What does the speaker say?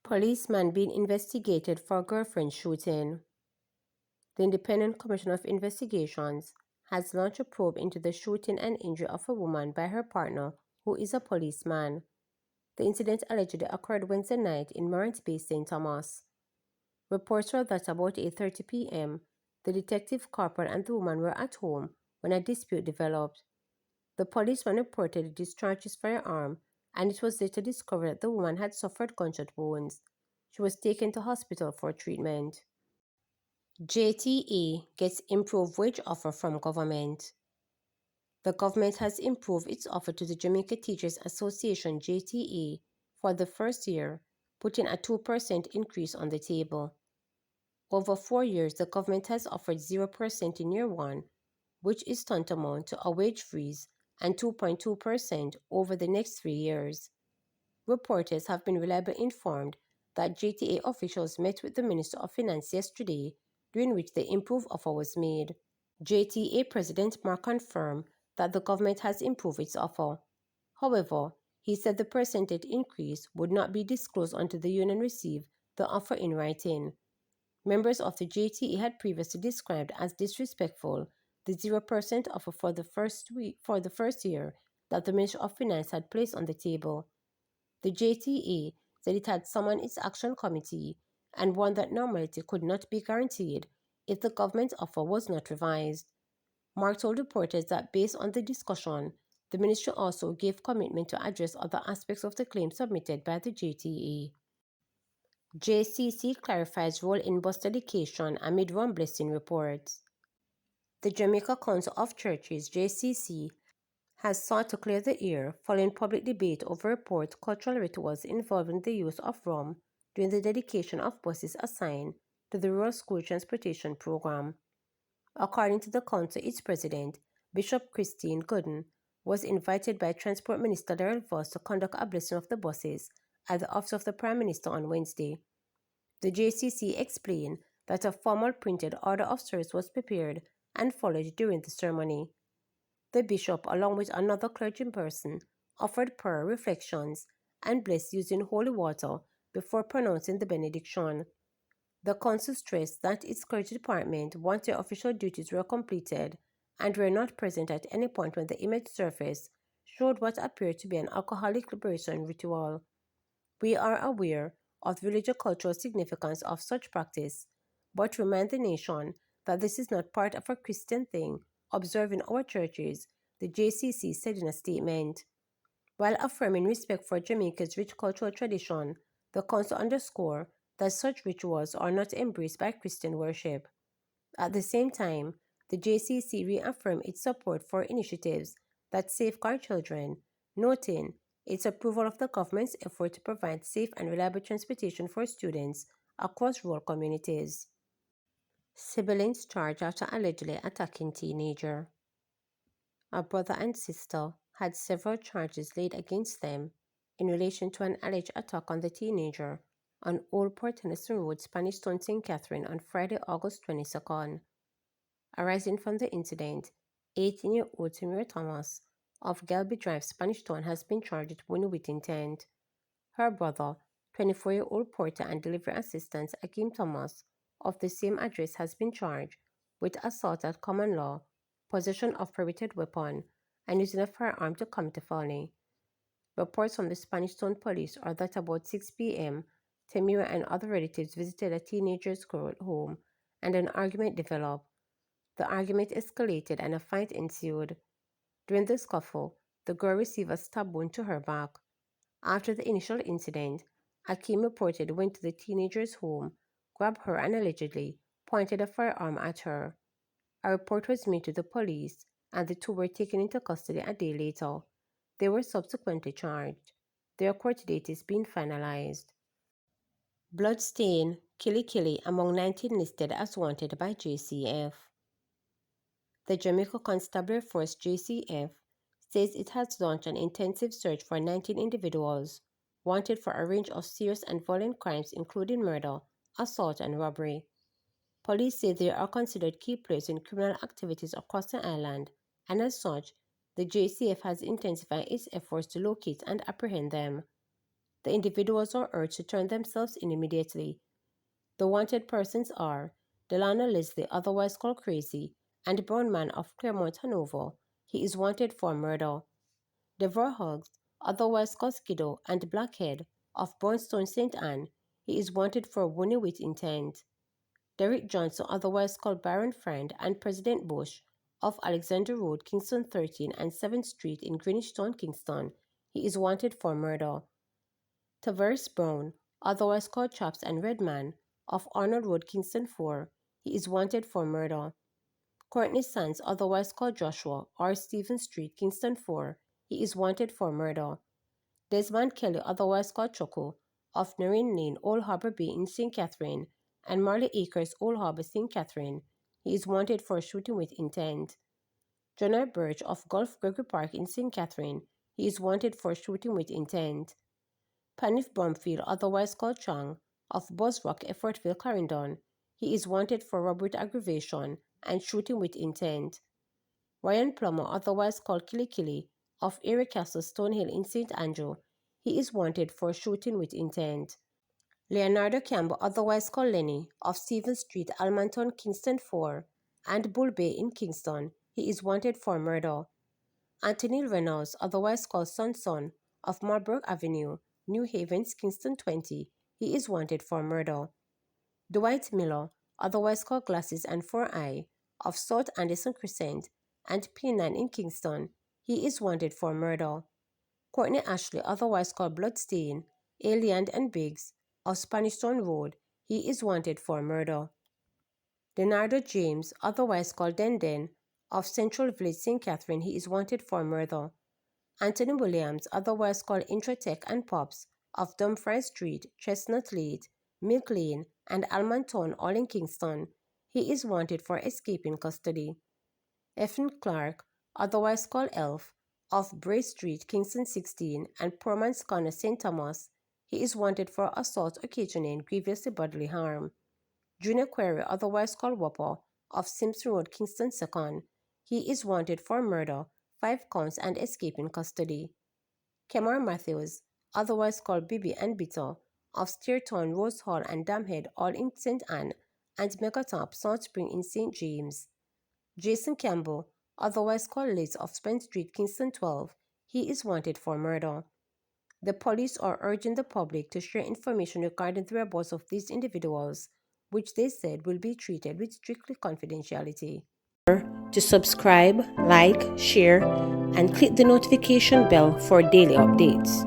Policeman being investigated for girlfriend shooting. The Independent Commission of Investigations has launched a probe into the shooting and injury of a woman by her partner, who is a policeman. The incident allegedly occurred Wednesday night in Morant Bay, St. Thomas. Reports were that about 8:30 p.m., the detective corporal and the woman were at home when a dispute developed. The policeman reportedly discharged his firearm, and it was later discovered that the woman had suffered gunshot wounds. She was taken to hospital for treatment. JTA gets improved wage offer from government. The government has improved its offer to the Jamaica Teachers Association JTA for the first year, putting a 2% increase on the table. Over 4 years, the government has offered 0% in year 1, which is tantamount to a wage freeze, and 2.2% over the next 3 years. Reporters have been reliably informed that JTA officials met with the Minister of Finance yesterday, during which the improved offer was made. JTA President Mark confirmed that the government has improved its offer. However, he said the percentage increase would not be disclosed until the union received the offer in writing. Members of the JTA had previously described as disrespectful the 0% offer for the first year that the Ministry of Finance had placed on the table. The JTA said it had summoned its action committee and warned that normality could not be guaranteed if the government offer was not revised. Mark told reporters that based on the discussion, the ministry also gave commitment to address other aspects of the claim submitted by the JTA. JCC clarifies role in bus dedication amid one blessing reports. The Jamaica Council of Churches, JCC, has sought to clear the air following public debate over reported cultural rituals involving the use of rum during the dedication of buses assigned to the Rural School Transportation Program. According to the council, its president, Bishop Christine Gooden, was invited by Transport Minister Darrell Voss to conduct a blessing of the buses at the office of the Prime Minister on Wednesday. The JCC explained that a formal printed order of service was prepared and followed during the ceremony. The bishop, along with another clergyperson, offered prayer, reflections, and blessed using holy water before pronouncing the benediction. The council stressed that its clergy department, once their official duties were completed and were not present at any point when the image surfaced, showed what appeared to be an alcoholic liberation ritual. We are aware of the religious cultural significance of such practice, but remind the nation that this is not part of a Christian thing observed in our churches, the JCC said in a statement. While affirming respect for Jamaica's rich cultural tradition, the council underscored that such rituals are not embraced by Christian worship. At the same time, the JCC reaffirmed its support for initiatives that safeguard children, noting its approval of the government's effort to provide safe and reliable transportation for students across rural communities. Siblings charged after allegedly attacking teenager. A brother and sister had several charges laid against them in relation to an alleged attack on the teenager on Old Port Tennyson Road, Spanish Town, St. Catherine on Friday, August 22nd. Arising from the incident, 18-year-old Tamira Thomas of Galby Drive, Spanish Town, has been charged with intent. Her brother, 24-year-old porter and delivery assistant Akeem Thomas of the same address, has been charged with assault at common law, possession of prohibited weapon, and using a firearm to commit a felony. Reports from the Spanish Town police are that about 6 p.m., Tamira and other relatives visited a teenager's home and an argument developed. The argument escalated and a fight ensued. During the scuffle, the girl received a stab wound to her back. After the initial incident, Akeem reported went to the teenager's home, grabbed her and allegedly pointed a firearm at her. A report was made to the police and the two were taken into custody a day later. They were subsequently charged. Their court date is being finalized. Bloodstain, Killy among 19 listed as wanted by JCF. The Jamaica Constabulary Force JCF says it has launched an intensive search for 19 individuals wanted for a range of serious and violent crimes including murder, assault and robbery. Police say they are considered key players in criminal activities across the island, and as such, the JCF has intensified its efforts to locate and apprehend them. The individuals are urged to turn themselves in immediately. The wanted persons are Delano Leslie, otherwise called Crazy, and Brown Man of Claremont, Hanover. He is wanted for murder. Devor Huggs, otherwise called Skiddo, and Blackhead of Brownstone, St. Anne. He is wanted for wounding with intent. Derek Johnson, otherwise called Baron Friend, and President Bush of Alexander Road, Kingston 13 and 7th Street in Greenwich Town, Kingston. He is wanted for murder. Tavares Brown, otherwise called Chaps and Redman, of Arnold Road, Kingston 4. He is wanted for murder. Courtney Sands, otherwise called Joshua, R. Stephen Street, Kingston 4. He is wanted for murder. Desmond Kelly, otherwise called Choco, of Noreen Lane, Old Harbor Bay in St. Catherine, and Marley Acres, Old Harbor, St. Catherine. He is wanted for shooting with intent. Jonah Birch of Gulf Gregory Park in St. Catherine. He is wanted for shooting with intent. Panif Bromfield, otherwise called Chang, of Buzz Rock, Effortville, Clarendon. He is wanted for robbery with aggravation and shooting with intent. Ryan Plummer, otherwise called Killy Killy, of Erie Castle, Stonehill in St. Andrew. He is wanted for shooting with intent. Leonardo Campbell, otherwise called Lenny, of Stephen Street, Almonton, Kingston 4, and Bull Bay in Kingston. He is wanted for murder. Anthony Reynolds, otherwise called Son, of Marlborough Avenue, New Havens, Kingston 20. He is wanted for murder. Dwight Miller, otherwise called Glasses and 4i, of South Anderson Crescent and P9 in Kingston. He is wanted for murder. Courtney Ashley, otherwise called Bloodstain, Alien and Biggs, of Spanish Town Road. He is wanted for murder. Leonardo James, otherwise called Den, of Central Village, St. Catherine. He is wanted for murder. Anthony Williams, otherwise called Intratech and Pops, of Dumfries Street, Chestnut Lane, Milk Lane, and Almonton, all in Kingston. He is wanted for escaping custody. Effin Clark, otherwise called Elf, of Bray Street, Kingston 16, and Poorman's Corner, St. Thomas. He is wanted for assault occasioning grievously bodily harm. Junior Query, otherwise called Whopper, of Simpson Road, Kingston 2nd. He is wanted for murder, 5 counts, and escaping custody. Kemar Matthews, otherwise called Bibi and Bitter, of Steerton, Rose Hall, and Damhead, all in St. Anne, and Megatop, South Spring in St. James. Jason Campbell, otherwise called Liz, of Spence Street, Kingston 12. He is wanted for murder. The police are urging the public to share information regarding the whereabouts of these individuals, which they said will be treated with strictly confidentiality. To subscribe, like, share, and click the notification bell for daily updates.